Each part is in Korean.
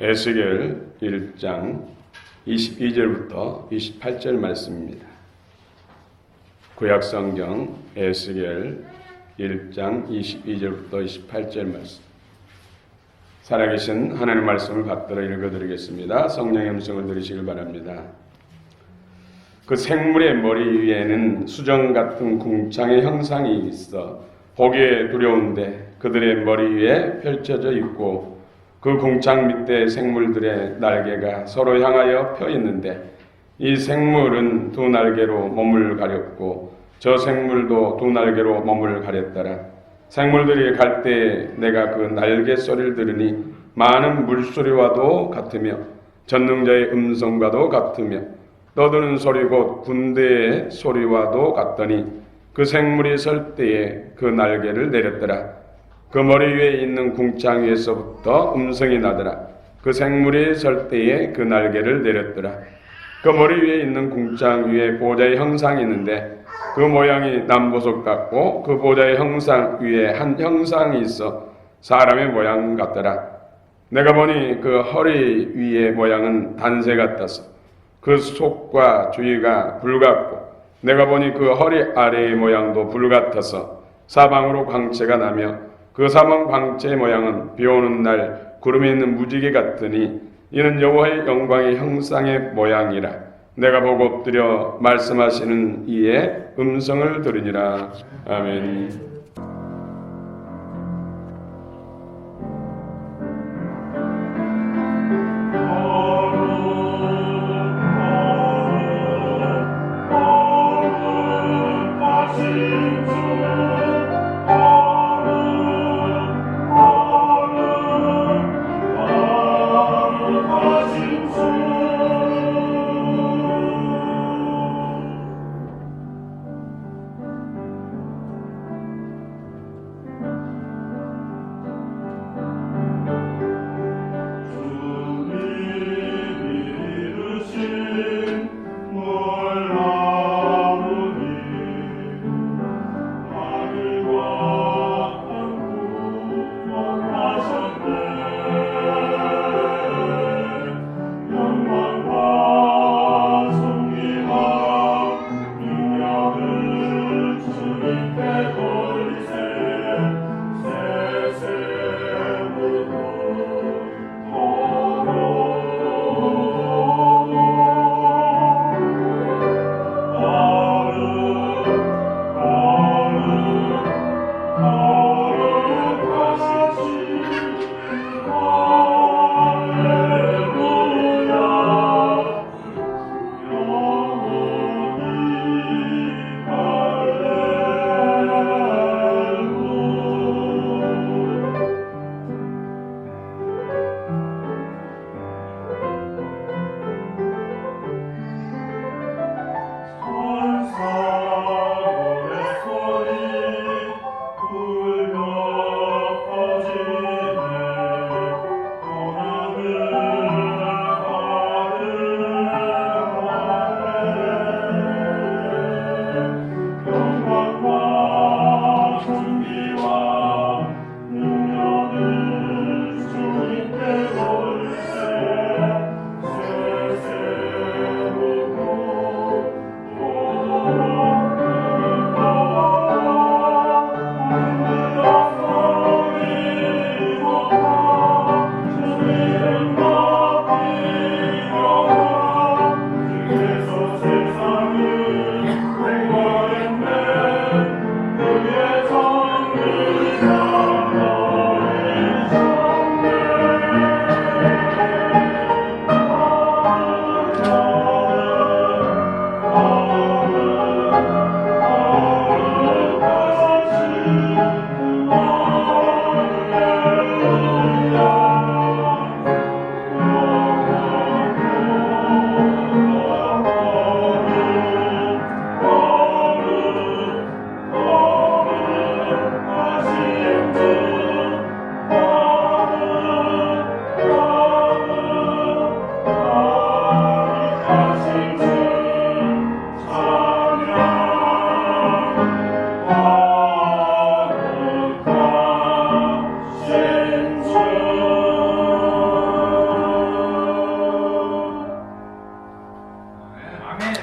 에스겔 1장 22절부터 28절 말씀입니다. 구약성경 에스겔 1장 22절부터 28절 말씀. 살아계신 하나님의 말씀을 받들어 읽어드리겠습니다. 성령의 음성을 들으시길 바랍니다. 그 생물의 머리 위에는 수정 같은 궁창의 형상이 있어 보기에 두려운데 그들의 머리 위에 펼쳐져 있고 그 궁창 밑에 생물들의 날개가 서로 향하여 펴 있는데 이 생물은 두 날개로 몸을 가렸고 저 생물도 두 날개로 몸을 가렸더라. 생물들이 갈 때 내가 그 날개 소리를 들으니 많은 물소리와도 같으며 전능자의 음성과도 같으며 떠드는 소리 곧 군대의 소리와도 같더니 그 생물이 설 때에 그 날개를 내렸더라. 그 머리 위에 있는 궁창 위에서부터 음성이 나더라. 그 생물이 설 때에 그 날개를 내렸더라. 그 머리 위에 있는 궁창 위에 보좌의 형상이 있는데 그 모양이 남보석 같고 그 보좌의 형상 위에 한 형상이 있어 사람의 모양 같더라. 내가 보니 그 허리 위의 모양은 단새 같아서 그 속과 주위가 불 같고 내가 보니 그 허리 아래의 모양도 불 같아서 사방으로 광채가 나며 그 사방 광채의 모양은 비오는 날 구름에 있는 무지개 같으니 이는 여호와의 영광의 형상의 모양이라. 내가 보고 엎드려 말씀하시는 이의 음성을 들으니라. 아멘.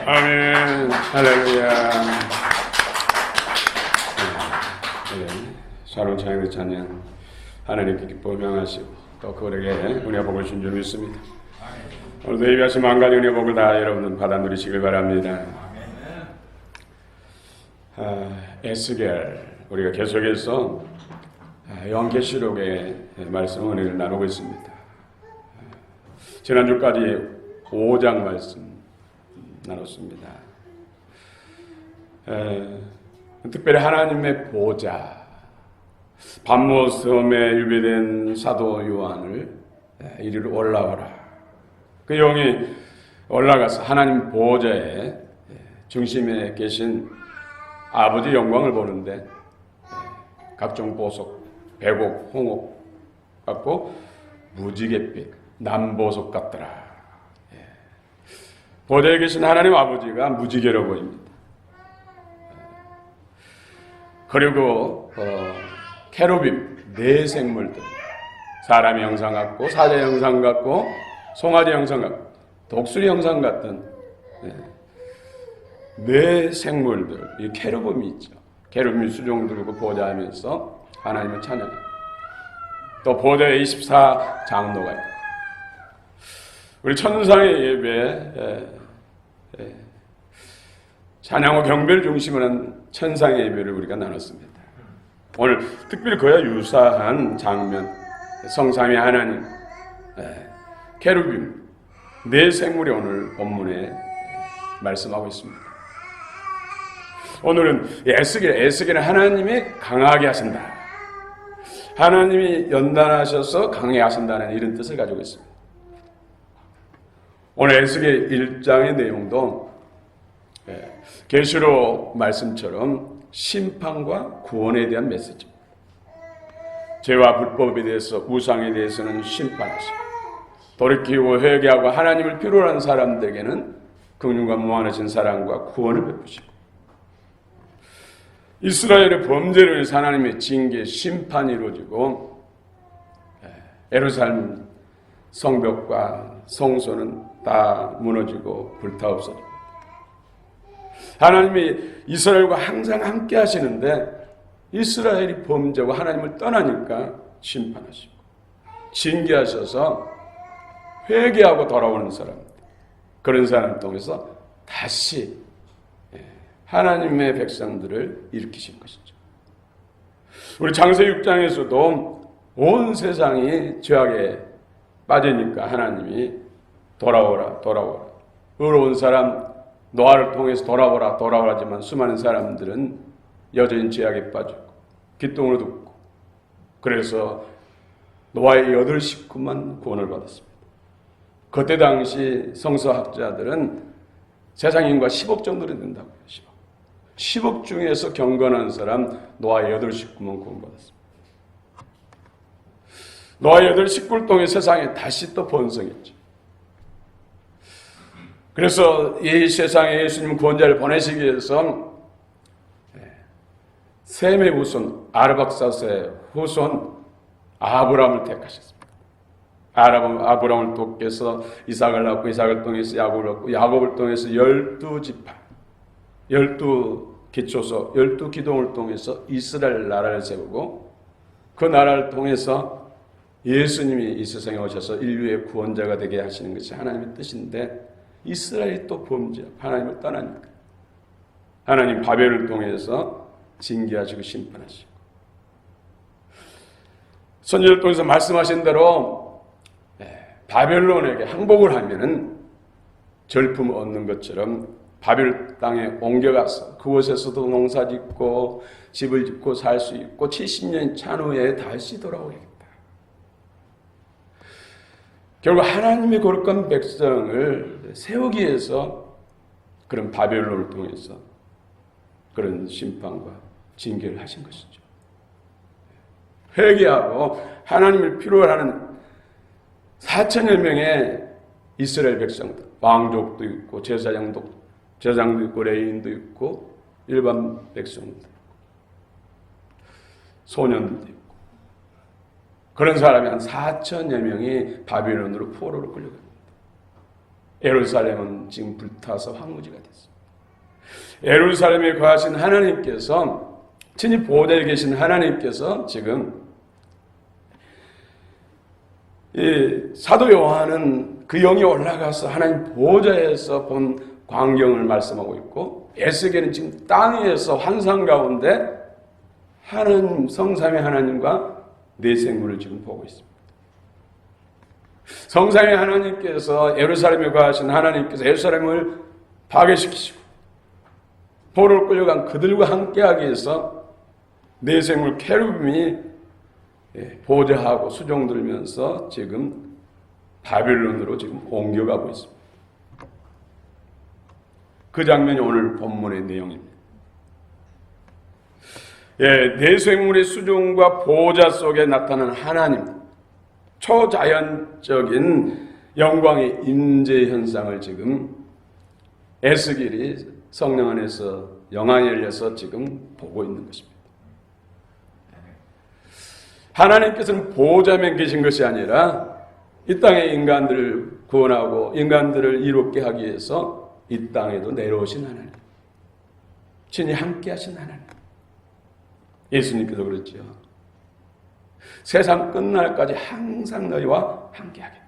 아멘. 할렐루야. 샤론 찬양의 찬양 하나님께 기뻐 명하시고 또 그들에게 은혜 복을 준 줄 믿습니다. 오늘도 예비하신 만가지 은혜 복을 다 여러분들 받아 누리시길 바랍니다. 에스겔 우리가 계속해서 요한계시록의 말씀 은혜를 나누고 있습니다. 지난주까지 5장 말씀 나눴습니다. 특별히 하나님의 보좌 반모섬에 유배된 사도 요한을 이리로 올라오라. 그 영이 올라가서 하나님 보좌의 중심에 계신 아버지 영광을 보는데 각종 보석, 백옥, 홍옥 같고 무지갯빛, 남보석 같더라. 보좌에 계신 하나님 아버지가 무지개로 보입니다. 그리고 케루빔, 네 생물들, 사람의 형상 같고 사자의 형상 같고 송아지 형상 같고 독수리 형상 같은 네 생물들, 이 케루빔이 있죠. 케루빔이 수종 들고 보좌하면서 하나님을 찬양해요. 또 보좌에 24장로가 있고 우리 천상의 예배 찬양과 경배를 중심으로 한 천상의 예배를 우리가 나눴습니다. 오늘 특별히 그와 유사한 장면 성삼위 하나님 케루빔 네 생물이 오늘 본문에 말씀하고 있습니다. 오늘은 에스겔은 하나님이 강하게 하신다. 하나님이 연단하셔서 강하게 하신다는 이런 뜻을 가지고 있습니다. 오늘 에스겔 1장의 내용도 계시록 말씀처럼 심판과 구원에 대한 메시지입니다. 죄와 불법에 대해서 우상에 대해서는 심판하시고 돌이키고 회개하고 하나님을 필요로 하는 사람들에게는 긍휼과 무한하신 사랑과 구원을 베푸시고 이스라엘의 범죄를 위해서 하나님의 징계, 심판이 이루어지고 예루살렘 성벽과 성소는 다 무너지고 불타없어집니다. 하나님이 이스라엘과 항상 함께 하시는데 이스라엘이 범죄하고 하나님을 떠나니까 심판하시고 징계하셔서 회개하고 돌아오는 사람들, 그런 사람을 통해서 다시 하나님의 백성들을 일으키신 것이죠. 우리 창세기 6장에서도 온 세상이 죄악에 빠지니까 하나님이 돌아오라 의로운 사람 노아를 통해서 돌아오라지만 수많은 사람들은 여전히 죄악에 빠지고 기똥으로 듣고 그래서 노아의 8 식구만 구원을 받았습니다. 그때 당시 성서학자들은 세상 인구가 10억 정도 된다고 해요. 10억 중에서 경건한 사람 노아의 8 식구만 구원받았습니다. 노아의 8 식구를 통해 세상에 다시 또 번성했죠. 그래서 이 세상에 예수님 구원자를 보내시기 위해서 셈의 후손 아르박사스의 후손 아브라함을 택하셨습니다. 아브라함을 돕게해서 이삭을 낳고 이삭을 통해서 야곱을 낳고 야곱을 통해서 12지파 12기초소 12기동을 통해서 이스라엘 나라를 세우고 그 나라를 통해서 예수님이 이 세상에 오셔서 인류의 구원자가 되게 하시는 것이 하나님의 뜻인데 이스라엘이 또 범죄하고 하나님을 떠나니까 하나님 바벨을 통해서 징계하시고 심판하시고 선지자를 통해서 말씀하신 대로 바벨론에게 항복을 하면은 절품을 얻는 것처럼 바벨 땅에 옮겨가서 그곳에서도 농사 짓고 집을 짓고 살 수 있고 70년 찬 후에 다시 돌아오겠다. 결국 하나님의 거룩한 백성을 세우기 위해서 그런 바벨론을 통해서 그런 심판과 징계를 하신 것이죠. 회개하고 하나님을 필요로 하는 4천여 명의 이스라엘 백성들, 왕족도 있고 제사장도 있고 레위인도 있고 일반 백성도 있고 소년들도 있고 그런 사람이 한 4천여 명이 바벨론으로 포로로 끌려갑니다. 예루살렘은 지금 불타서 황무지가 됐습니다. 예루살렘에 거하신 하나님께서, 친히 보호자에 계신 하나님께서 지금 이 사도 요한은 그 영이 올라가서 하나님 보호자에서 본 광경을 말씀하고 있고, 에스겔은 지금 땅 위에서 환상 가운데 하나님, 성삼위 하나님과 내 생물을 지금 보고 있습니다. 성삼위 하나님께서, 예루살렘에 거하신 하나님께서 예루살렘을 파괴시키시고 포로로 끌려간 그들과 함께하기 위해서 내 생물 케루빔이 보좌하고 수종 들면서 지금 바빌론으로 지금 옮겨가고 있습니다. 그 장면이 오늘 본문의 내용입니다. 내생물의 수종과 보호자 속에 나타난 하나님, 초자연적인 영광의 임재 현상을 지금 에스겔이 성령 안에서 영안이 열려서 지금 보고 있는 것입니다. 하나님께서는 보호자면 계신 것이 아니라 이 땅의 인간들을 구원하고 인간들을 이롭게 하기 위해서 이 땅에도 내려오신 하나님, 친히 함께 하신 하나님. 예수님께서 그랬죠. 세상 끝날까지 항상 너희와 함께 하겠다.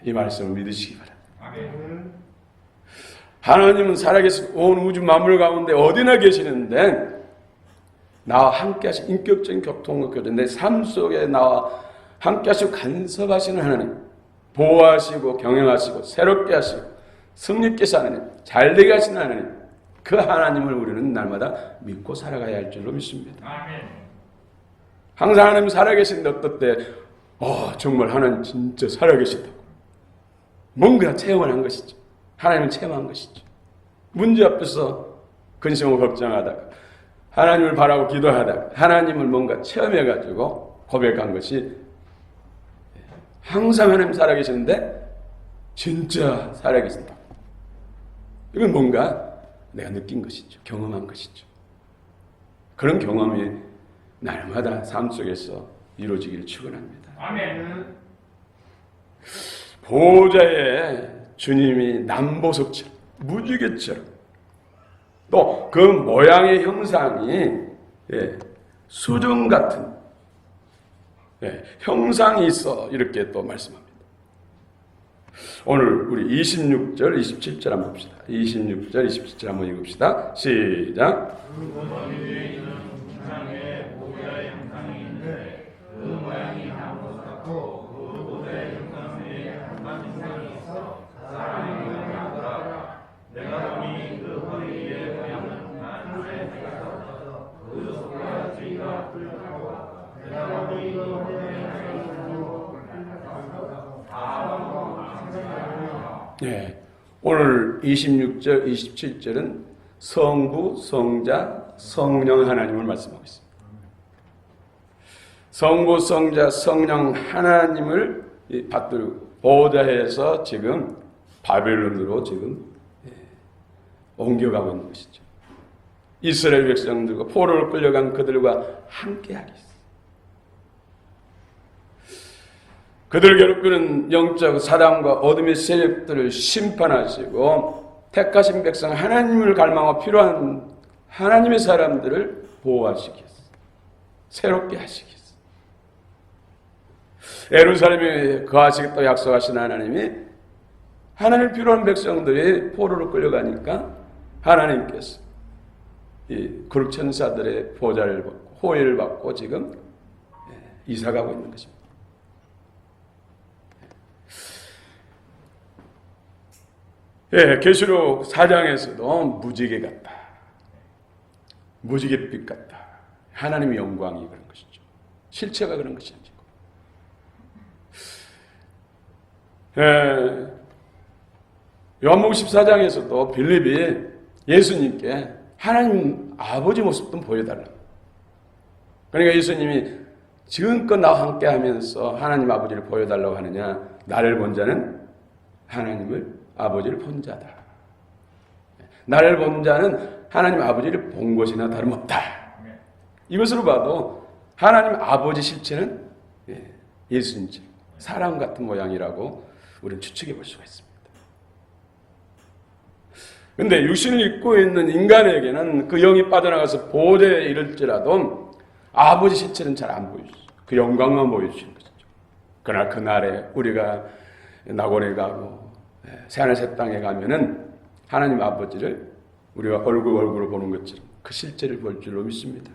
이 말씀을 믿으시기 바랍니다. 하나님은 살아계신 온 우주 만물 가운데 어디나 계시는데 나와 함께 하신 인격적인 교통과 교제, 내 삶 속에 나와 함께 하시고 간섭하시는 하나님, 보호하시고 경영하시고 새롭게 하시고 승리케 하시는 하나님, 잘되게 하시는 하나님, 그 하나님을 우리는 날마다 믿고 살아가야 할 줄로 믿습니다. 항상 하나님 살아계신데 어떨 때 정말 하나님 진짜 살아계시다고 뭔가 체험을 한 것이죠. 하나님을 체험한 것이죠. 문제 앞에서 근심하고 걱정하다가 하나님을 바라고 기도하다가 하나님을 뭔가 체험해가지고 고백한 것이, 항상 하나님 살아계시는데 진짜 살아계신다. 이건 뭔가 내가 느낀 것이죠. 경험한 것이죠. 그런 경험이 날마다 삶 속에서 이루어지기를 축원합니다. 아멘. 보호자의 주님이 남보석처럼, 무지개처럼, 또 그 모양의 형상이 수정 같은 형상이 있어, 이렇게 또 말씀합니다. 오늘 우리 26절, 27절 한번 봅시다. 26절, 27절 한번 읽읍시다. 시작. 오늘 26절, 27절은 성부, 성자, 성령 하나님을 말씀하고 있습니다. 성부, 성자, 성령 하나님을 받들고 보호자에서 지금 바벨론으로 지금 옮겨가고 있는 것이죠. 이스라엘 백성들과 포로를 끌려간 그들과 함께하기 있습니다. 그들을 괴롭히는 영적 사단과 어둠의 세력들을 심판하시고 택하신 백성 하나님을 갈망하고 필요한 하나님의 사람들을 보호하시겠습니다. 새롭게 하시겠습니다. 예루살렘에 거하시겠다고 약속하신 하나님이 하나님을 필요한 백성들이 포로로 끌려가니까 하나님께서 이 그룹천사들의 보좌를 받고 호의를 받고 지금 이사가고 있는 것입니다. 계시록 4장에서도 무지개 같다, 무지갯빛 같다, 하나님의 영광이 그런 것이죠. 실체가 그런 것이 아니고, 요한복음 14장에서도 빌립이 예수님께 하나님 아버지 모습 좀 보여달라고. 그러니까 예수님이 지금껏 나와 함께 하면서 하나님 아버지를 보여달라고 하느냐, 나를 본 자는 하나님을 아버지를 본 자다. 나를 본 자는 하나님 아버지를 본 것이나 다름없다. 이것으로 봐도 하나님 아버지 실체는 예수님처럼 사람 같은 모양이라고 우리는 추측해 볼 수가 있습니다. 근데 육신을 입고 있는 인간에게는 그 영이 빠져나가서 보호자에 이를지라도 아버지 실체는 잘 안 보여주죠. 그 영광만 보여주시는 것이죠. 그러나 그날에 우리가 낙원에 가고 새하늘 새 땅에 가면은 하나님 아버지를 우리가 얼굴로 보는 것처럼 그 실제를 볼 줄로 믿습니다.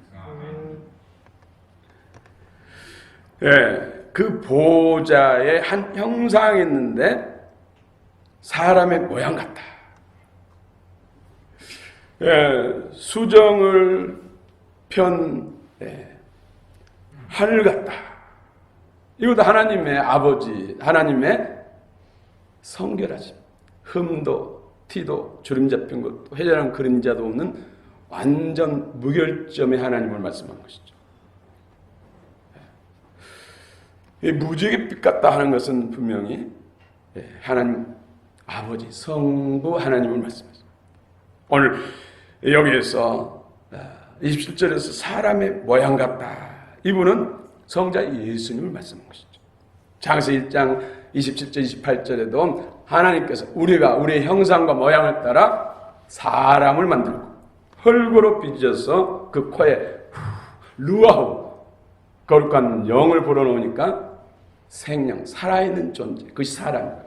그 보호자의 한 형상이 있는데 사람의 모양 같다. 수정을 편 하늘 같다. 이것도 하나님의 아버지, 하나님의 성결하심. 흠도 티도 주름 잡힌 것도 회전한 그림자도 없는 완전 무결점의 하나님을 말씀한 것이죠. 이 무지개 빛 같다 하는 것은 분명히 하나님 아버지 성부 하나님을 말씀하십니다. 오늘 여기에서 27절에서 사람의 모양 같다. 이분은 성자 예수님을 말씀한 것이죠. 창세기 1장 27절 28절에도 하나님께서 우리가 우리의 형상과 모양을 따라 사람을 만들고 흙으로 빚어서 그 코에 루아후 거룩한 영을 불어넣으니까 생명, 살아있는 존재, 그것이 사람입니다.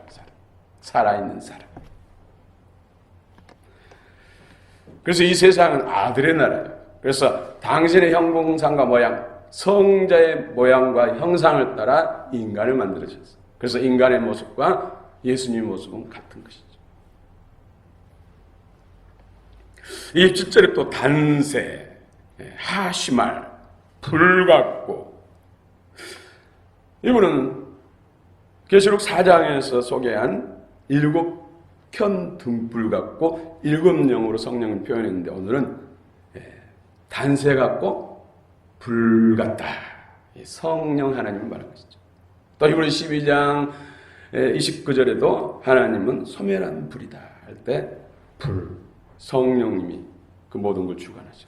살아있는 사람. 그래서 이 세상은 아들의 나라예요. 그래서 당신의 형상과 모양, 성자의 모양과 형상을 따라 인간을 만들어졌어요. 그래서 인간의 모습과 예수님의 모습은 같은 것이죠. 27절에 또 단세, 하시말, 불같고, 이분은 계시록 4장에서 소개한 7켠 등불 같고 7영으로 성령을 표현했는데 오늘은 단세 같고 불 같다. 성령 하나님을 말하는 것이죠. 또 히브리 12장 29절에도 하나님은 소멸한 불이다 할 때 불, 성령님이 그 모든 걸 주관하죠.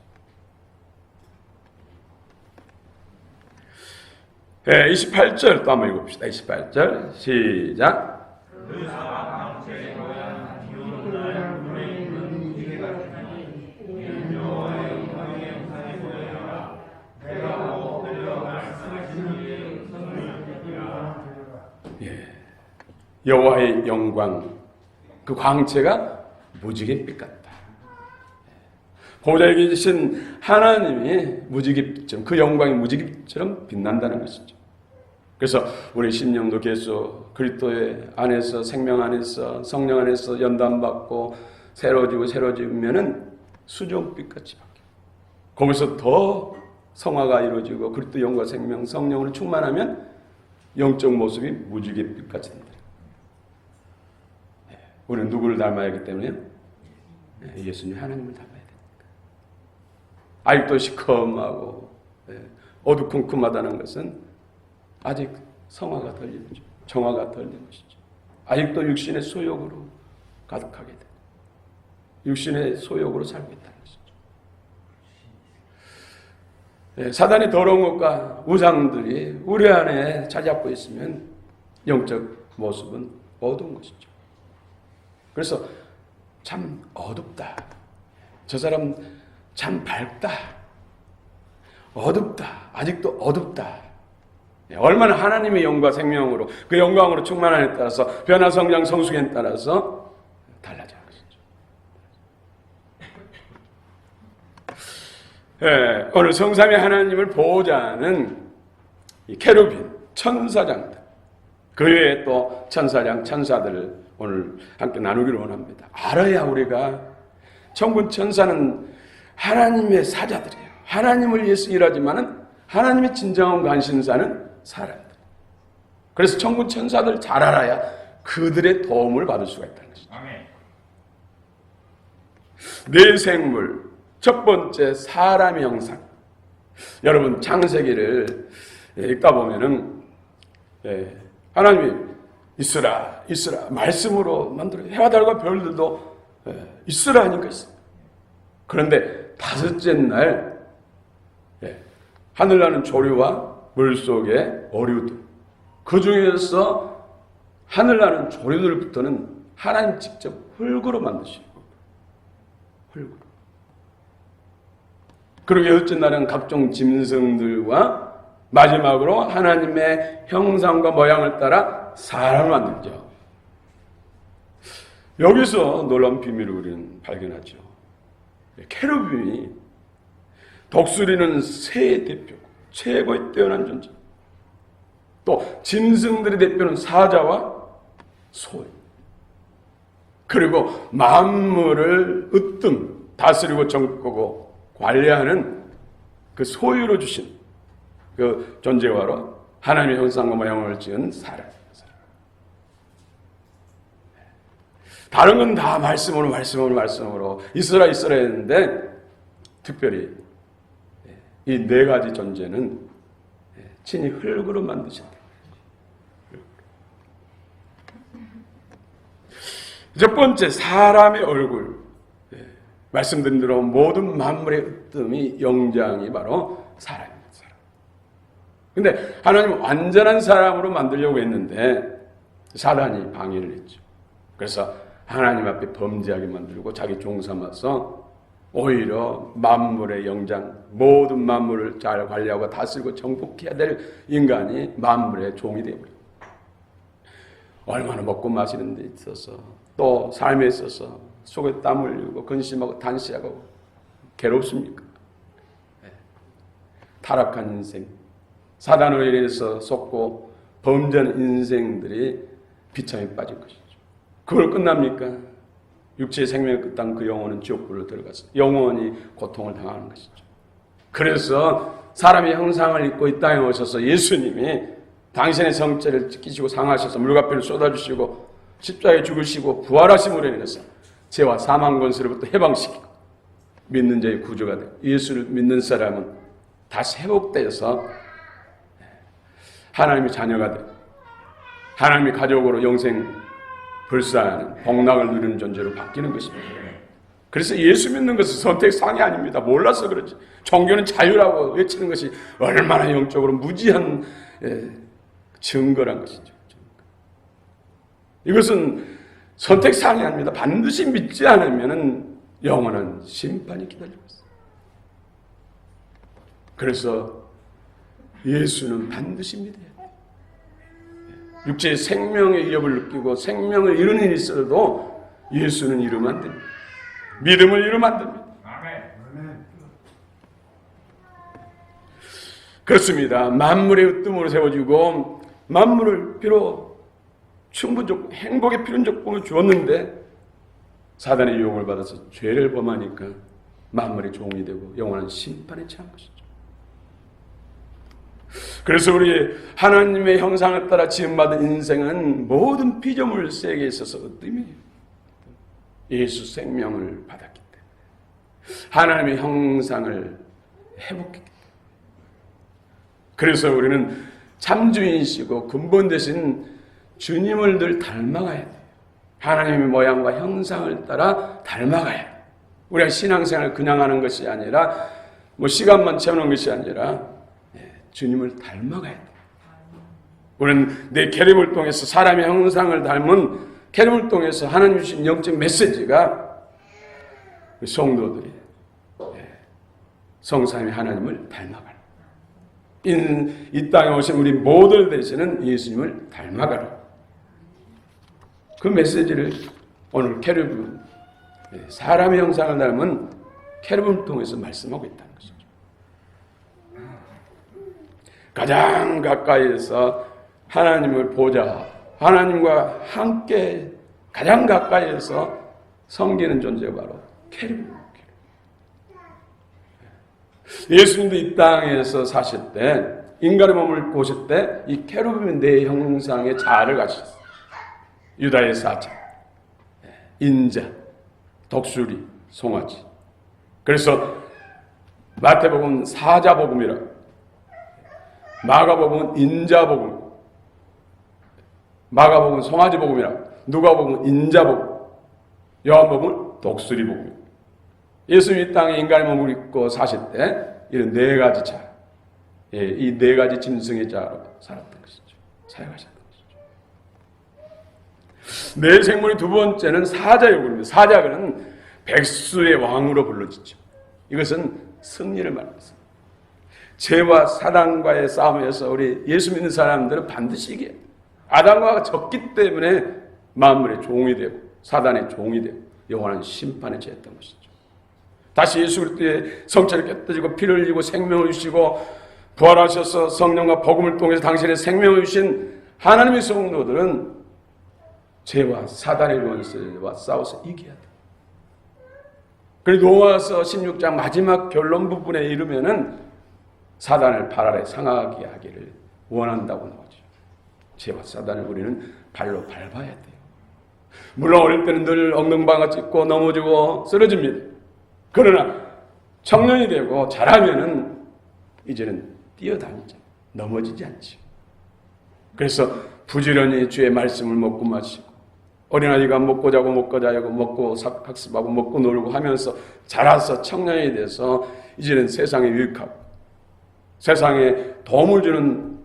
28절 또 한번 읽어봅시다. 28절 시작. 여호와의 영광, 그 광채가 무지갯빛 같다. 보좌에 계신 하나님이 무지갯빛처럼, 그 영광이 무지갯빛처럼 빛난다는 것이죠. 그래서 우리 심령도 계속 그리스도의 안에서, 생명 안에서, 성령 안에서 연단받고 새로지면은 수정빛같이 바뀌어요. 거기서 더 성화가 이루어지고 그리스도 영과 생명, 성령으로 충만하면 영적 모습이 무지갯빛같이 된다. 우리는 누구를 닮아야 하기 때문에 예수님 하나님을 닮아야 됩니다. 아직도 시커멓고 어두컴컴하다는 것은 아직 성화가 덜 이루어지죠. 정화가 덜 된 것이죠. 아직도 육신의 소욕으로 가득하게 되고 육신의 소욕으로 살고 있다는 것이죠. 사단이 더러운 것과 우상들이 우리 안에 자리 잡고 있으면 영적 모습은 어두운 것이죠. 그래서 참 어둡다. 저 사람 참 밝다. 어둡다. 아직도 어둡다. 얼마나 하나님의 영과 생명으로 그 영광으로 충만함에 따라서 변화, 성장, 성숙에 따라서 달라지는 것이죠. 오늘 성삼위 하나님을 보호자는 이 케루빈, 천사장들, 그 외에 또 천사장, 천사들을 오늘 함께 나누기를 원합니다. 알아야 우리가 천군 천사는 하나님의 사자들이에요. 하나님을 위해서 일하지만은 하나님의 진정한 관심사는 사람들. 그래서 천군 천사들 잘 알아야 그들의 도움을 받을 수가 있다는 것이죠. 네 생물, 첫 번째 사람의 형상. 여러분 창세기를 읽다 보면은 하나님이 있으라 말씀으로 만들어 해와 달과 별들도 있으라 하니까 있습니다. 그런데 다섯째 날 하늘나는 조류와 물속의 어류들 그 중에서 하늘나는 조류들부터는 하나님 직접 흙으로 만드시고 흙으로. 그리고 여섯째 날은 각종 짐승들과 마지막으로 하나님의 형상과 모양을 따라 사람을 만들죠. 여기서 놀라운 비밀을 우리는 발견하죠. 케루빔이 독수리는 새의 대표고 최고의 뛰어난 존재. 또 짐승들의 대표는 사자와 소요. 그리고 만물을 으뜸 다스리고 정복하고 관리하는 그 소유로 주신 그 존재가 바로 하나님의 형상과 모양을 지은 사람입니다. 다른 건 다 말씀으로 있으라 했는데 특별히 이 네 가지 존재는 친히 흙으로 만드셨다. 첫 번째, 사람의 얼굴. 말씀드린 대로 모든 만물의 으뜸이 영장이 바로 사람입니다. 근데 하나님은 완전한 사람으로 만들려고 했는데 사단이 방해를 했죠. 그래서 하나님 앞에 범죄하게 만들고 자기 종 삼아서 오히려 만물의 영장, 모든 만물을 잘 관리하고 다스리고 정복해야 될 인간이 만물의 종이 되어버립니다. 얼마나 먹고 마시는 데 있어서 또 삶에 있어서 속에 땀 흘리고 근심하고 단시하고 괴롭습니까? 타락한 인생, 사단으로 인해서 속고 범죄한 인생들이 비참에 빠질 것이죠. 그걸 끝납니까? 육체의 생명을 끝난 그 영혼은 지옥불로 들어가서 영원히 고통을 당하는 것이죠. 그래서 사람의 형상을 입고 이 땅에 오셔서 예수님이 당신의 성체를 지키시고 상하셔서 물과피를 쏟아주시고 십자가에 죽으시고 부활하심으로 인해서 죄와 사망 권세로부터 해방시키고 믿는 자의 구주가 되고 예수를 믿는 사람은 다시 회복되어서 하나님의 자녀가 되고 하나님의 가족으로 영생 불사하는 복락을 누리는 존재로 바뀌는 것입니다. 그래서 예수 믿는 것은 선택사항이 아닙니다. 몰라서 그렇지. 종교는 자유라고 외치는 것이 얼마나 영적으로 무지한 증거란 것이죠. 이것은 선택사항이 아닙니다. 반드시 믿지 않으면 영원한 심판이 기다리고 있습니다. 그래서 예수는 반드시 믿어야 돼요. 육체의 생명의 위협을 느끼고 생명을 잃은 일이 있어도 예수는 잃으면 안 됩니다. 믿음을 잃으면 안 됩니다. 그렇습니다. 만물의 으뜸으로 세워지고 만물을 비록 충분 조건, 행복의 필요한 조건을 주었는데 사단의 유혹을 받아서 죄를 범하니까 만물의 종이 되고 영원한 심판에 처한 것이죠. 그래서 우리 하나님의 형상을 따라 지음받은 인생은 모든 피조물 세계에 있어서 으뜸이에요. 예수 생명을 받았기 때문에 하나님의 형상을 회복했기 때문에 그래서 우리는 참주인이시고 근본 되신 주님을 늘 닮아가야 돼요. 하나님의 모양과 형상을 따라 닮아가야 돼요. 우리가 신앙생활을 그냥 하는 것이 아니라 시간만 채우는 것이 아니라 주님을 닮아가야 돼요. 우리는 내 계름을 통해서 사람의 형상을 닮은 계름을 통해서 하나님 주신 영적 메시지가 성도들이 성삼위 하나님을 닮아가라. 이 땅에 오신 우리 모두를 되시는 예수님을 닮아가라. 그 메시지를 오늘 케루빔, 사람의 형상을 닮은 케루빔을 통해서 말씀하고 있다는 것이죠. 가장 가까이에서 하나님을 보자, 하나님과 함께 가장 가까이에서 섬기는 존재가 바로 케루빔입니다. 예수님도 이 땅에서 사실 때 인간의 몸을 입고 오실 때 이 케루빔의 네 형상의 자아를 가지셨어요. 유다의 사자, 인자, 독수리, 송아지. 그래서 마태복음 사자복음이라, 마가복음은 인자복음, 마가복음은 송아지복음이라, 누가복음은 인자복음, 요한복음은 독수리복음. 예수님이 이 땅에 인간의 몸을 입고 사실 때 이런 네 가지 자, 이 네 가지 짐승의 자로 살았던 것이죠. 사역하셨던 것이죠. 내 생물의 두 번째는 사자의 부릅니다. 사자는 백수의 왕으로 불러지죠. 이것은 승리를 말합니다. 죄와 사단과의 싸움에서 우리 예수 믿는 사람들은 반드시 이겨요. 아담과 졌기 때문에 만물의 종이 되고 사단의 종이 되고 영원한 심판에 처했던 것이죠. 다시 예수 그리스도의 성체를 깨뜨리고 피를 흘리고 생명을 주시고 부활하셔서 성령과 복음을 통해서 당신의 생명을 주신 하나님의 성도들은 죄와 사단의 권세와 싸워서 이겨야 돼. 그리고 로마서 16장 마지막 결론 부분에 이르면은 사단을 발 아래 상하게 하기를 원한다고 나오죠. 죄와 사단을 우리는 발로 밟아야 돼요. 물론 어릴 때는 늘 엉덩방아 찢고 넘어지고 쓰러집니다. 그러나 청년이 되고 자라면은 이제는 뛰어다니죠. 넘어지지 않죠. 그래서 부지런히 주의 말씀을 먹고 마시고 어린아이가 먹고 자고 먹고 자고 먹고 학습하고 먹고 놀고 하면서 자라서 청년이 돼서 이제는 세상에 유익하고 세상에 도움을 주는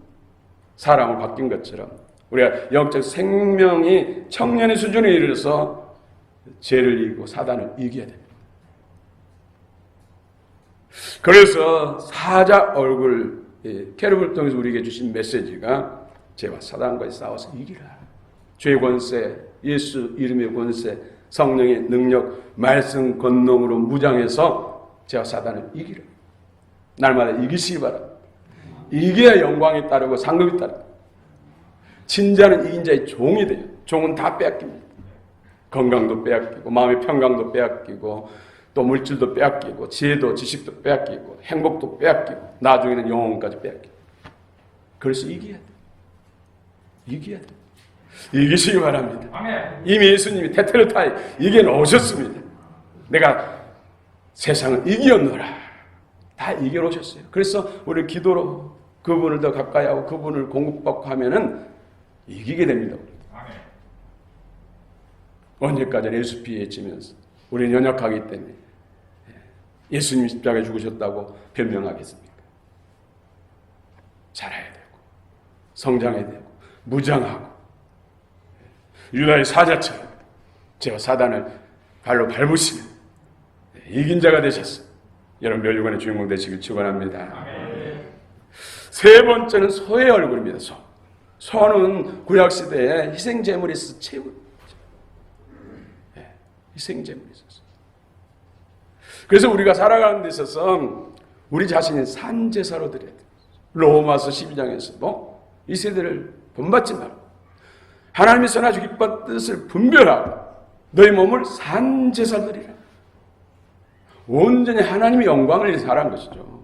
사람으로 바뀐 것처럼 우리가 영적 생명이 청년의 수준에 이르러서 죄를 이기고 사단을 이겨야 됩니다. 그래서 사자 얼굴 캐럿을 통해서 우리에게 주신 메시지가 죄와 사단과의 싸워서 이기라. 죄의 권세, 예수 이름의 권세, 성령의 능력, 말씀 권능으로 무장해서 죄와 사단을 이기라. 날마다 이기시기 바랍니다. 이겨야 영광이 따르고 상급이 따릅니다. 진자는 이긴 자의 종이 돼요. 종은 다 빼앗깁니다. 건강도 빼앗기고 마음의 평강도 빼앗기고 또 물질도 빼앗기고 지혜도 지식도 빼앗기고 행복도 빼앗기고 나중에는 영혼까지 빼앗기고. 그래서 이겨야 돼. 이겨야 돼. 이기시기 바랍니다. 아멘. 이미 예수님이 테텔레타이 이겨놓으셨습니다. 내가 세상을 이겨놓으라. 다 이겨놓으셨어요. 그래서 우리 기도로 그분을 더 가까이 하고 그분을 공급받고 하면은 이기게 됩니다. 아멘. 언제까지 예수 피 외치면서 우리는 연약하기 때문에 예수님이 십자가에 죽으셨다고 변명하겠습니까? 자라야 되고 성장해야 되고 무장하고 유다의 사자처럼 제가 사단을 발로 밟으시면 이긴 자가 되셨어요. 여러분 멸류관의 주인공 되시길 축원합니다. 세 번째는 소의 얼굴입니다. 소. 소는 구약 시대에 희생 제물이 있어 채우. 희생 제물이 있었어. 그래서 우리가 살아가는 데 있어서 우리 자신이 산제사로 드려야 돼. 로마서 12장에서도 이 세대를 본받지 말고 하나님의 선하시고 기뻐 뜻을 분별하고 너희 몸을 산제사 드리라. 온전히 하나님의 영광을 위해 사는 것이죠.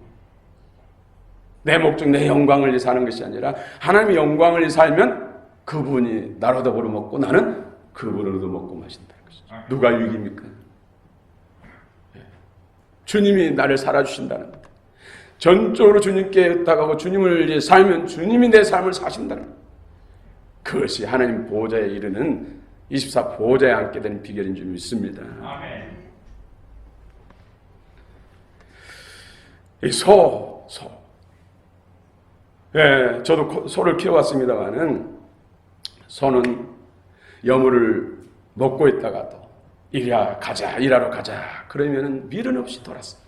내 목적, 내 영광을 위해 사는 것이 아니라 하나님의 영광을 위해 살면 그분이 나로도 벌어 먹고 나는 그분으로도 먹고 마신다는 것이죠. 누가 유익입니까? 주님이 나를 살아주신다는 것. 전적으로 주님께 의탁하고 주님을 위해 살면 주님이 내 삶을 사신다는 것. 그것이 하나님 보호자에 이르는 24 보호자에 앉게 되는 비결인 줄 믿습니다. 아멘. 이 소. 예, 저도 소를 키워왔습니다만은 소는 여물을 먹고 있다가도 일하러 가자 그러면은 미련 없이 돌았어요.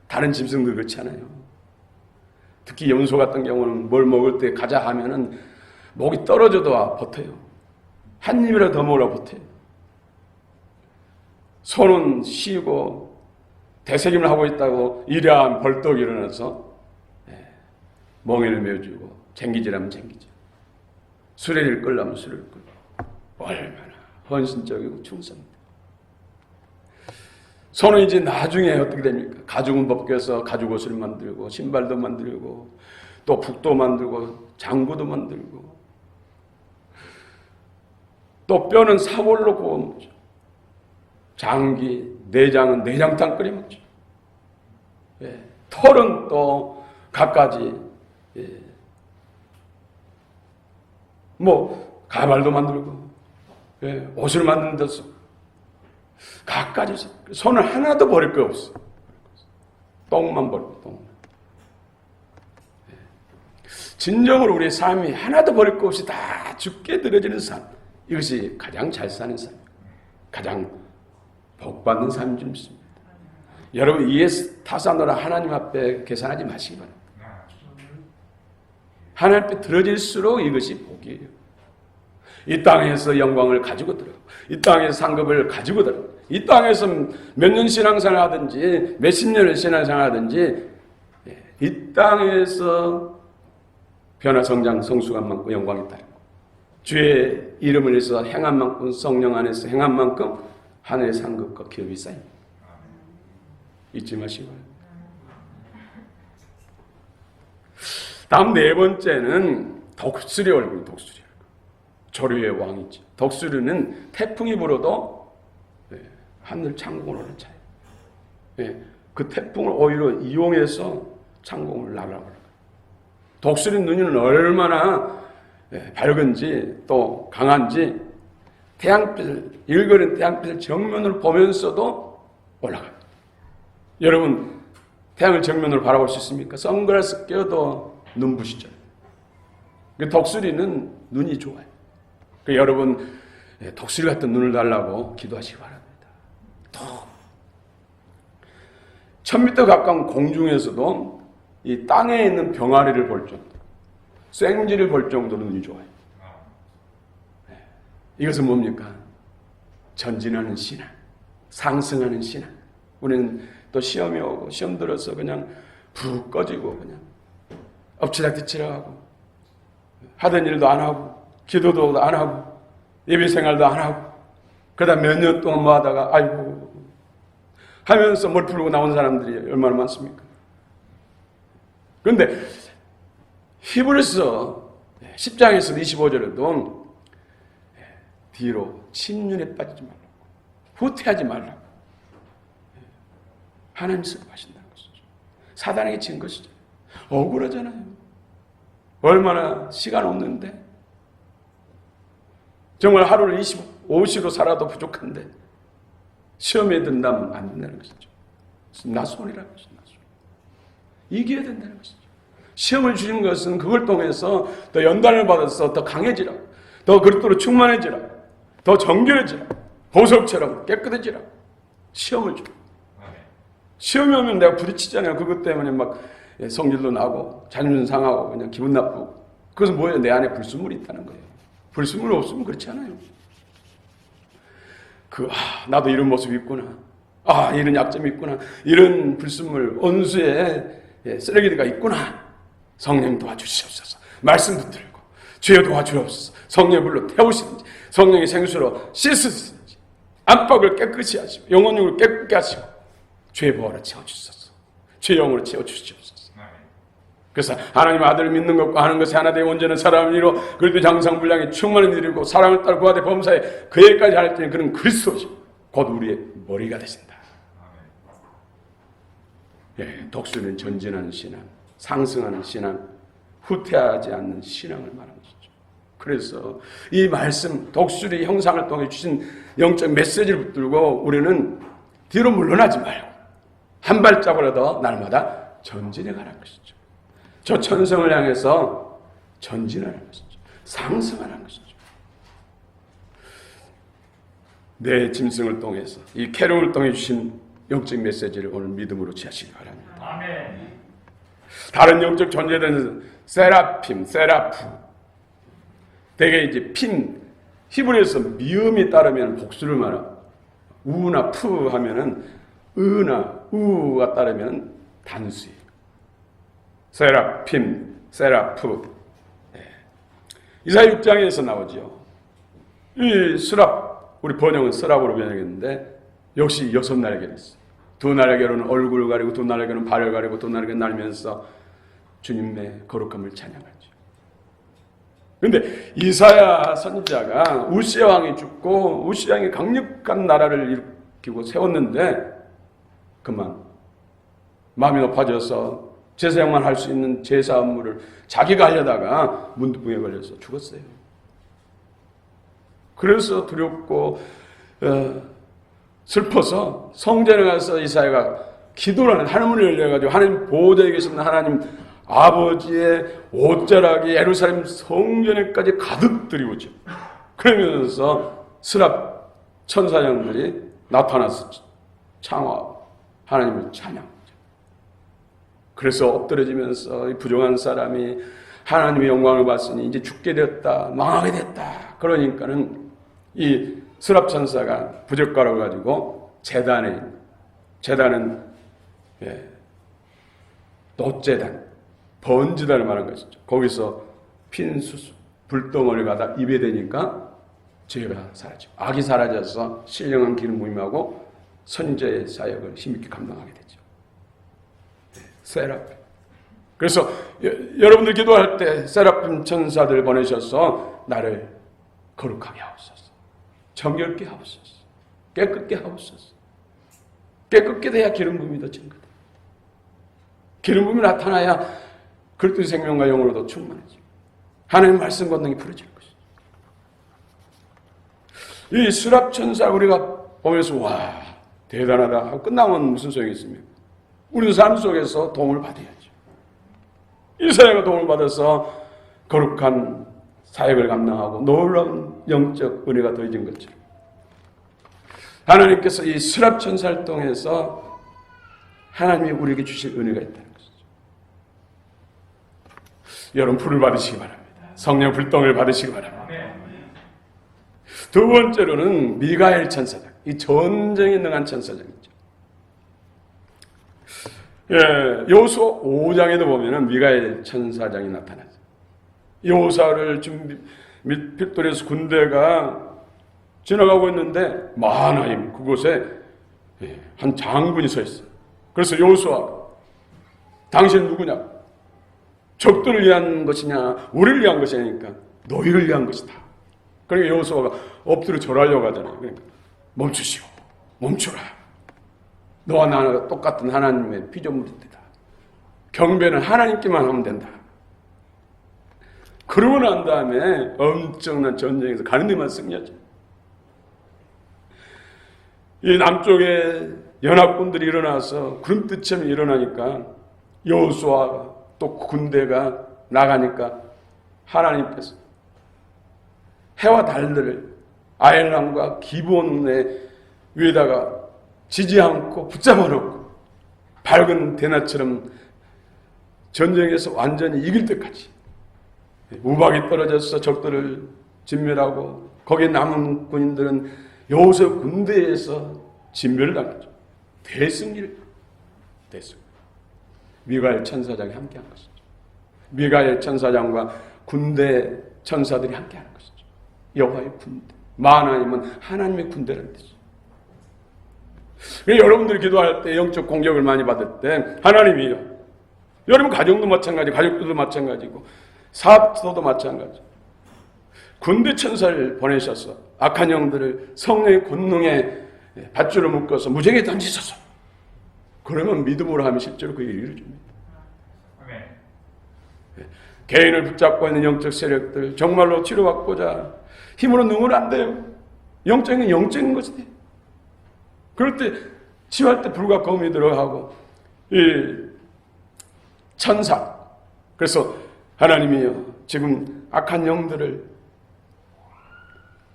다른 짐승도 그렇지 않아요. 특히 염소 같은 경우는 뭘 먹을 때 가자 하면은 목이 떨어져도 버텨요. 한 입이라도 더 먹으라 버텨요. 소는 쉬고 대세김을 하고 있다고 이래야 벌떡 일어나서 멍에를 메어주고 쟁기질하면 쟁기질, 수레를 끌려면 수레를 끌고 얼마나 헌신적이고 충성입니다. 소는 이제 나중에 어떻게 됩니까? 가죽은 벗겨서 가죽옷을 만들고 신발도 만들고 또 북도 만들고 장구도 만들고 또 뼈는 사골로 구워 먹죠. 장기, 내장은 내장탕 끓여 먹죠. 예. 털은 또 갖가지 뭐 가발도 만들고 옷을 만드는 데서 갖가지 손을 하나도 버릴 거 없어. 똥만 버리고 똥만. 진정으로 우리의 삶이 하나도 버릴 거 없이 다 죽게 드려지는 삶. 이것이 가장 잘 사는 삶, 가장 복받는 삶인 줄 믿습니다. 여러분 이에 타산으로 하나님 앞에 계산하지 마시기 바랍니다. 하나님 앞에 들어질수록 이것이 복이에요. 이 땅에서 영광을 가지고 들어가고, 이 땅에서 상급을 가지고 들어가고, 이 땅에서 몇 년 신앙생활 하든지 몇십 년을 신앙생활 하든지 이 땅에서 변화 성장 성수가 많고 영광이 따르고, 주의 이름을 위해서 행한 만큼, 성령 안에서 행한 만큼 하늘의 상급과 기업이 쌓입니다. 잊지 마시고. 다음 네 번째는 덕수리 얼굴, 덕수리 얼굴. 조류의 왕이지. 덕수리는 태풍이 불어도 하늘 창공을 오는 자예요. 그 태풍을 오히려 이용해서 창공을 날아가요. 독수리 눈이는 얼마나 밝은지 또 강한지 태양빛을, 일거린 태양빛을 정면으로 보면서도 올라가요. 여러분 태양을 정면으로 바라볼 수 있습니까? 선글라스 껴도 눈부시죠. 독수리는 눈이 좋아요. 여러분 독수리 같은 눈을 달라고 기도하시기 바랍니다. 더 1000m 가까운 공중에서도 이 땅에 있는 병아리를 볼 정도, 생쥐를 볼 정도로 눈이 좋아요. 이것은 뭡니까? 전진하는 신앙, 상승하는 신앙. 우리는 또 시험이 오고 시험 들어서 그냥 푹 꺼지고 그냥 엎치락뒤치락 하고 하던 일도 안 하고 기도도 안 하고 예배 생활도 안 하고 그러다 몇 년 동안 뭐 하다가 아이고 하면서 머리 풀고 나온 사람들이 얼마나 많습니까? 그런데 히브리서 10장에서 25절에도 뒤로 침륜에 빠지지 말라고, 후퇴하지 말라고 하나님 승리하신다는 것이죠. 사단에게 진 것이죠. 억울하잖아요. 얼마나 시간 없는데 정말 하루를 25시로 살아도 부족한데 시험에 든다면 안 된다는 것이죠. 나손이라는 것이죠. 나손. 이겨야 된다는 것이죠. 시험을 주신 것은 그걸 통해서 더 연단을 받아서 더 강해지라, 더 그리스도로 충만해지라, 더 정결해지라, 보석처럼 깨끗해지라. 시험을 줘. 시험이 오면 내가 부딪히잖아요. 그것 때문에 막 성질도 나고 자존심 상하고 그냥 기분 나쁘고. 그것은 뭐예요? 내 안에 불순물이 있다는 거예요. 불순물 없으면 그렇지 않아요. 나도 이런 모습이 있구나. 이런 약점이 있구나. 이런 불순물, 온수에 쓰레기가 있구나. 성령 도와주시옵소서. 말씀 붙들고 죄 도와주옵소서. 성령의 불로 태우시든지 성령의 생수로 씻으시든지 안팎을 깨끗이 하시고 영혼육을 깨끗게 하시고 죄의 보화로 채워주소서. 죄의 영으로 채워주시옵소서. 그래서 하나님 아들을 믿는 것과 하는 것이 하나 되어 온전한 사람을 이루어 그리스도 장성분량에 충만히 이루고 사랑을 따라 구하되 범사에 그에까지 할 때는 그는 그리스도시 곧 우리의 머리가 되신다. 독수리는 전진하는 신앙, 상승하는 신앙, 후퇴하지 않는 신앙을 말하는 것이죠. 그래서 이 말씀, 독수리 형상을 통해 주신 영적 메시지를 붙들고 우리는 뒤로 물러나지 말고 한 발짝이라도 날마다 전진해 가라는 것이죠. 저 천성을 향해서 전진하는 것이죠. 상승하는 것이죠. 내 짐승을 통해서 이 캐롤을 통해 주신 영적 메시지를 오늘 믿음으로 취하시기 바랍니다. 아멘. 다른 영적 존재들은 세라핌, 세라프. 대개 이제 핀, 히브리에서 미음이 따르면 복수를 말하고 우나 푸 하면은 으나 우가 따르면 단수예요. 세라핌, 세라프. 이사야 6장에서 나오죠. 이 스랍, 우리 번역은 스랍으로 번역했는데 역시 6날개를 있어요. 2날개로는 얼굴을 가리고 2날개로는 발을 가리고 2날개는 날면서 주님의 거룩함을 찬양하죠. 그런데 이사야 선지자가 우시야 왕이 죽고 우시야 왕이 강력한 나라를 일으키고 세웠는데 그만 마음이 높아져서 제사장만 할 수 있는 제사 업무를 자기가 하려다가 문두병에 걸려서 죽었어요. 그래서 두렵고 슬퍼서 성전에 가서 이사야가 기도를 하는 하늘문을 열려가지고 하나님 보호자에 계신 하나님 아버지의 옷자락이 예루살렘 성전에까지 가득 들이오죠. 그러면서 스랍 천사장들이 나타나서 창화 하나님을 찬양하죠. 그래서 엎드려지면서 이 부정한 사람이 하나님의 영광을 봤으니 이제 죽게 되었다, 망하게 됐다. 그러니까는 이 스랍 천사가 부젓가락을 가지고 제단은 놋제단, 번지단을 말한 것이죠. 거기서 핀수수, 불덩어리 가다 입에 대니까 죄가 사라지고 악이 사라져서 신령한 기름 부임하고 선제의 사역을 힘있게 감당하게 되죠. 세라핌. 그래서 여러분들 기도할 때 세라핌 천사들 보내셔서 나를 거룩하게 하옵소서, 정결케 하옵소서, 깨끗게 하옵소서. 깨끗게 돼야 기름 부음이 더 증거돼. 기름 부음이 나타나야 그리스도의 생명과 영으로도 충만해지고 하나님의 말씀 권능이 풀어지는 것이죠. 이 스랍 천사 우리가 보면서 와 대단하다 하고 끝나면 무슨 소용이 있습니까? 우리도 삶 속에서 도움을 받아야죠. 이 사회가 도움을 받아서 거룩한 사역을 감당하고 놀라운 영적 은혜가 더해진 것처럼 하나님께서 이 스랍 천사를 통해서 하나님이 우리에게 주실 은혜가 있다는 것이죠. 여러분 불을 받으시기 바랍니다. 성령 불덩을 받으시기 바랍니다. 두 번째로는 미가엘 천사장, 이 전쟁에 능한 천사장이죠. 여호수아 5장에도 보면은 미가엘 천사장이 나타나죠. 여호수아를 준비 핏돌에서 군대가 지나가고 있는데 마하나임 그곳에 한 장군이 서 있어요. 그래서 여호수아, 당신 누구냐? 적들을 위한 것이냐, 우리를 위한 것이냐니까 너희를 위한 것이다. 그러니까 여호수아가 엎드려 절하려고 하잖아요. 그러니까 멈추시오, 멈추라. 너와 나는 똑같은 하나님의 피조물이다. 경배는 하나님께만 하면 된다. 그러고 난 다음에 엄청난 전쟁에서 가는 데만 승리하죠. 이 남쪽에 연합군들이 일어나서 구름뜨처럼 일어나니까 여호수아가 또 군대가 나가니까 하나님께서 해와 달들을 아엘람과 기브온의 위에다가 지지 않고 붙잡아 놓고 밝은 대낮처럼 전쟁에서 완전히 이길 때까지 우박이 떨어져서 적들을 진멸하고 거기에 남은 군인들은 여호수아 군대에서 진멸을 당했죠. 대승리를 됐어요. 미가엘 천사장이 함께한 것이죠. 미가엘 천사장과 군대 천사들이 함께하는 것이죠. 여호와의 군대. 마하나임은 하나님의 군대라는 뜻이죠. 여러분들이 기도할 때 영적 공격을 많이 받을 때 하나님이요. 여러분 가정도 마찬가지, 가족들도 마찬가지고 사업소도 마찬가지. 군대 천사를 보내셔서 악한 영들을 성령의 권능에 밧줄을 묶어서 무정에 던지소서. 그러면 믿음으로 하면 실제로 그 일을 이루어줍니다. 개인을 붙잡고 있는 영적 세력들 정말로 치료받고자 힘으로 능은 안 돼요. 영적인 영적인 것이 돼요. 그럴 때 치유할 때 불과 검이 들어가고 이 천사, 그래서 하나님이요 지금 악한 영들을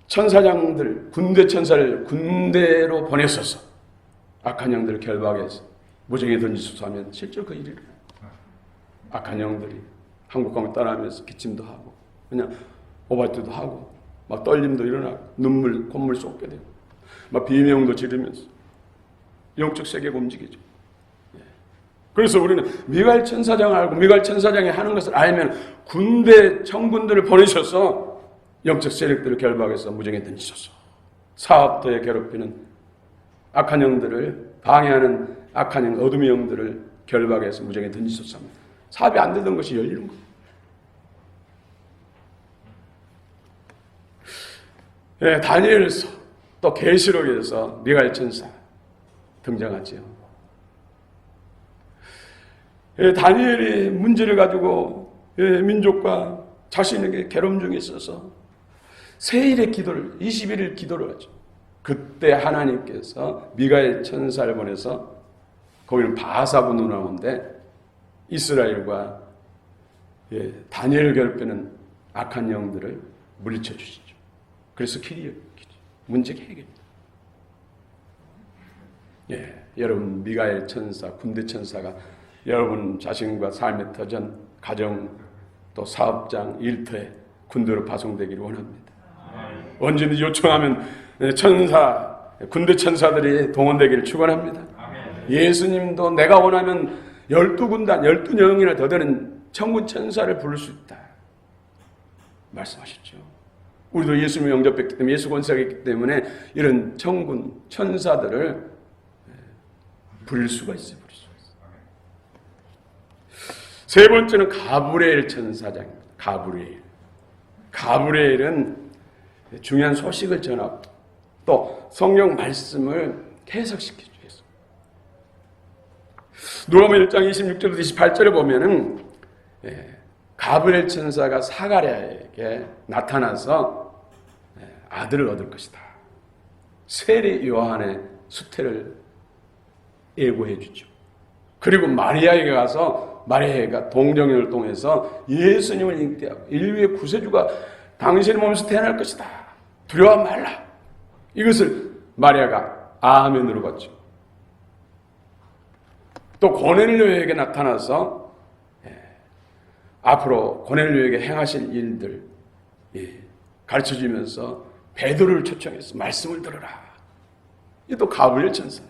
천사장들 군대 천사를 군대로 보내셔서 악한 영들을 결박하게 해서 무정에 던지소서 하면 실제로 그 일이 일어나요. 악한 영들이 한국 가면 떠나면서 기침도 하고 그냥 오발도도 하고 막 떨림도 일어나고 눈물 콧물 쏟게 되고 막 비명도 지르면서 영적 세계가 움직이죠. 그래서 우리는 미가엘 천사장을 알고 미가엘 천사장이 하는 것을 알면 군대 청군들을 보내셔서 영적 세력들을 결박해서 무정에 던지셔서 사업터에 괴롭히는 악한 영들을 방해하는 악한 영, 어둠의 영들을 결박해서 무정에 던지셔서 합니다. 사업이 안 되던 것이 열리는 거예요. 예, 다니엘서 또 계시록에서 미가엘 천사 등장하지요. 예, 다니엘이 문제를 가지고 민족과 자신에게 괴로움 중에 있어서 세일의 기도를 21일 기도를 하죠. 그때 하나님께서 미가엘 천사를 보내서 거기는 바사분으로 나오는데 이스라엘과 다니엘을 괴롭히는 악한 영들을 물리쳐 주시죠. 그래서 길이 문제가 해결입니다. 예, 여러분 미가엘 천사, 군대 천사가 여러분 자신과 삶의 터전, 가정, 또 사업장, 일터에 군대로 파송되기를 원합니다. 언제든지 요청하면 천사, 군대 천사들이 동원되기를 축원합니다. 예수님도 내가 원하면 12군단, 12영이나 더 되는 천군 천사를 부를 수 있다 말씀하셨죠. 우리도 예수님을 영접했기 때문에, 예수 권세가 있기 때문에 이런 천군 천사들을 부릴 수가 있어요. 세 번째는 가브리엘 천사장입니다. 가브리엘은 중요한 소식을 전하고 또 성경 말씀을 해석시키죠. 누가복음 1장 26절부터 28절에 보면은 가브리엘 천사가 사가랴에게 나타나서 아들을 얻을 것이다. 세례 요한의 수태를 예고해 주죠. 그리고 마리아에게 가서 마리아가 동정인을 통해서 예수님을 잉태하고 인류의 구세주가 당신의 몸에서 태어날 것이다. 두려워 말라. 이것을 마리아가 아멘으로 받죠. 또 고넬료에게 나타나서 앞으로 고넬료에게 행하실 일들 가르쳐주면서 베드로를 초청해서 말씀을 들으라. 이 또 가브리엘 천사.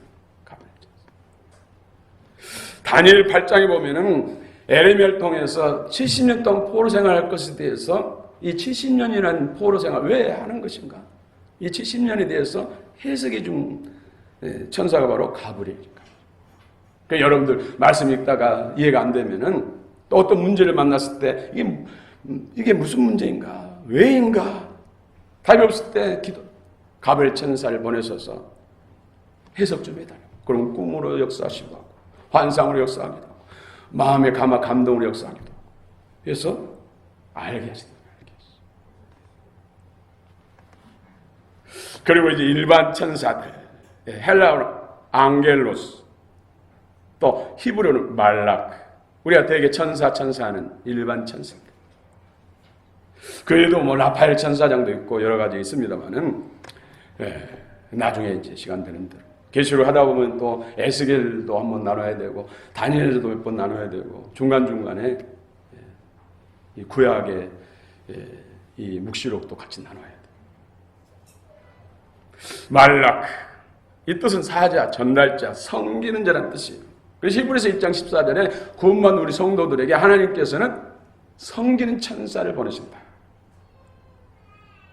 다니엘 8장에 보면은 에레미야를 통해서 70년 동안 포로 생활할 것에 대해서 이 70년이라는 포로 생활 왜 하는 것인가? 이 70년에 대해서 해석해 준 천사가 바로 가브리엘입니다. 그러니까 여러분들 말씀 읽다가 이해가 안 되면은 또 어떤 문제를 만났을 때 이게 무슨 문제인가? 왜인가? 답이 없을 때 가브리엘 천사를 보내셔서 해석 좀 해달라고. 그럼 꿈으로 역사하시기도 하고 환상으로 역사하기도 하고 마음의 감동으로 역사하기도 하고 그래서 알게 하시다. 그리고 이제 일반 천사들 헬라어로 앙겔로스 또 히브리어는 말락 우리가 대개 천사하는 일반 천사들 그래도 뭐 라파엘 천사장도 있고 여러 가지 있습니다만은 나중에 이제 시간 되는 대로 계시록 하다 보면 또 에스겔도 한번 나눠야 되고 다니엘도 몇 번 나눠야 되고 중간중간에 이 구약의 이 묵시록도 같이 나눠야 돼요. 말락 이 뜻은 사자, 전달자, 섬기는 자라는 뜻이에요. 그래서 히브리서 1장 14절에 구원받은 우리 성도들에게 하나님께서는 섬기는 천사를 보내신다.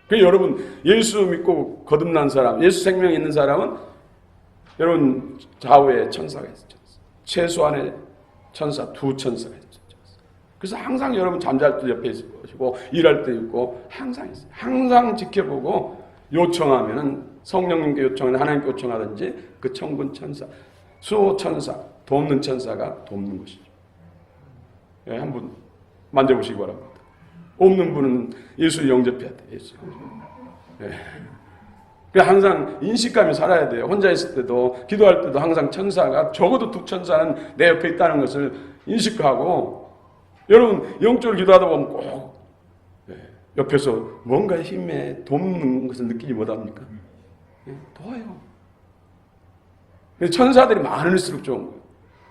그래서 여러분 예수 믿고 거듭난 사람, 예수 생명이 있는 사람은 여러분 좌우에 천사가 있어요. 최소한의 천사, 두 천사가 있어요. 그래서 항상 여러분 잠잘 때 옆에 있고 일할 때 있고 항상 있어요. 항상 지켜보고 요청하면은 성령님께 요청하든 하나님께 요청하든지 그 천군 천사, 수호 천사, 돕는 천사가 돕는 것이죠. 예, 한번 만져보시기 바랍니다. 없는 분은 예수를 영접해야 돼. 예수. 예. 항상 인식감이 살아야 돼요. 혼자 있을 때도 기도할 때도 항상 천사가 적어도 두 천사는 내 옆에 있다는 것을 인식하고 여러분 영적으로 기도하다 보면 꼭 옆에서 뭔가 힘에 돕는 것을 느끼지 못합니까? 도와요. 천사들이 많을수록 좋은 거예요.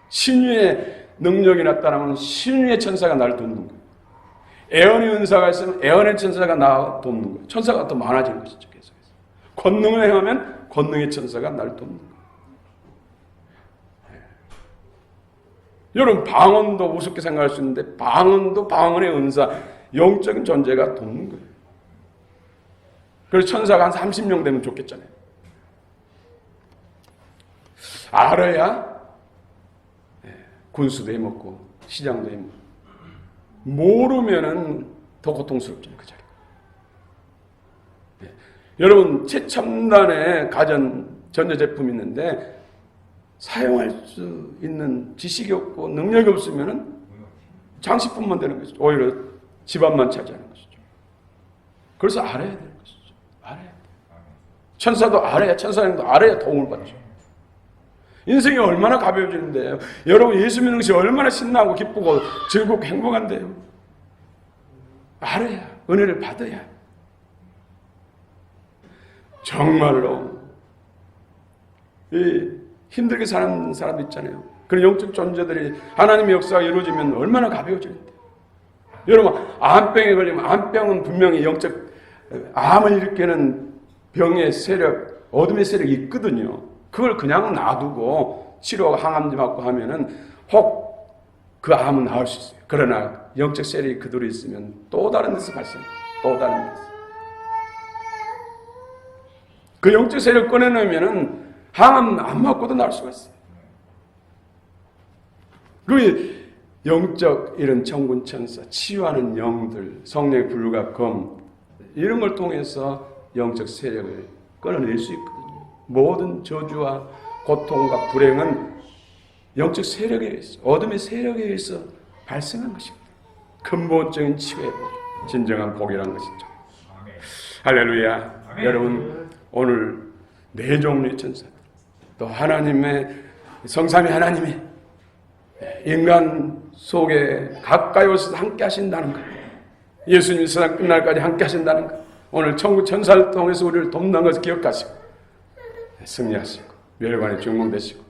신유의 능력이 나타나면 신유의 천사가 나를 돕는 거예요. 애언의 은사가 있으면 애언의 천사가 나 돕는 거예요. 천사가 더 많아지는 것이죠. 권능을 행하면 권능의 천사가 나를 돕는 거예요. 여러분 방언도 우습게 생각할 수 있는데 방언도 방언의 은사, 영적인 존재가 돕는 거예요. 그래서 천사가 한 30명 되면 좋겠잖아요. 알아야 군수도 해먹고 시장도 해먹고 모르면은 더 고통스럽잖아요. 그 자리. 여러분 최첨단의 전자제품이 있는데 사용할 수 있는 지식이 없고 능력이 없으면 장식품만 되는 것이죠. 오히려 집안만 차지하는 것이죠. 그래서 알아야 되는 것이죠. 알아야 돼요. 천사도 알아야, 천사님도 알아야 도움을 받죠. 인생이 얼마나 가벼워지는데요. 여러분 예수 믿는 것이 얼마나 신나고 기쁘고 즐겁고 행복한데요. 알아야, 은혜를 받아야. 정말로 힘들게 사는 사람도 있잖아요. 그런 영적 존재들이 하나님의 역사가 이루어지면 얼마나 가벼워지는데. 여러분, 암병에 걸리면 암병은 분명히 영적 암을 일으키는 병의 세력, 어둠의 세력이 있거든요. 그걸 그냥 놔두고 치료하고 항암제 맞고 하면은 혹 그 암은 나을 수 있어요. 그러나 영적 세력이 그대로 있으면 또 다른 데서 발생해요. 또 다른 데서. 그 영적 세력을 꺼내놓으면은 항암 안 맞고도 나을 수가 있어요. 그 영적 이런 천군 천사, 치유하는 영들, 성령의 불과 검 이런 걸 통해서 영적 세력을 끊어낼 수 있거든요. 모든 저주와 고통과 불행은 영적 세력에 의해서, 어둠의 세력에 의해서 발생한 것입니다. 근본적인 치유의 복, 진정한 복이라는 것이죠. 할렐루야. 여러분, 오늘 네 종류의 천사, 또 하나님의 성삼위 하나님의 인간 속에 가까이 오셔서 함께 하신다는 것, 예수님 세상 끝날까지 함께 하신다는 것, 오늘 천국 천사를 통해서 우리를 돕는 것을 기억하시고 승리하시고 멸관에 증명되시고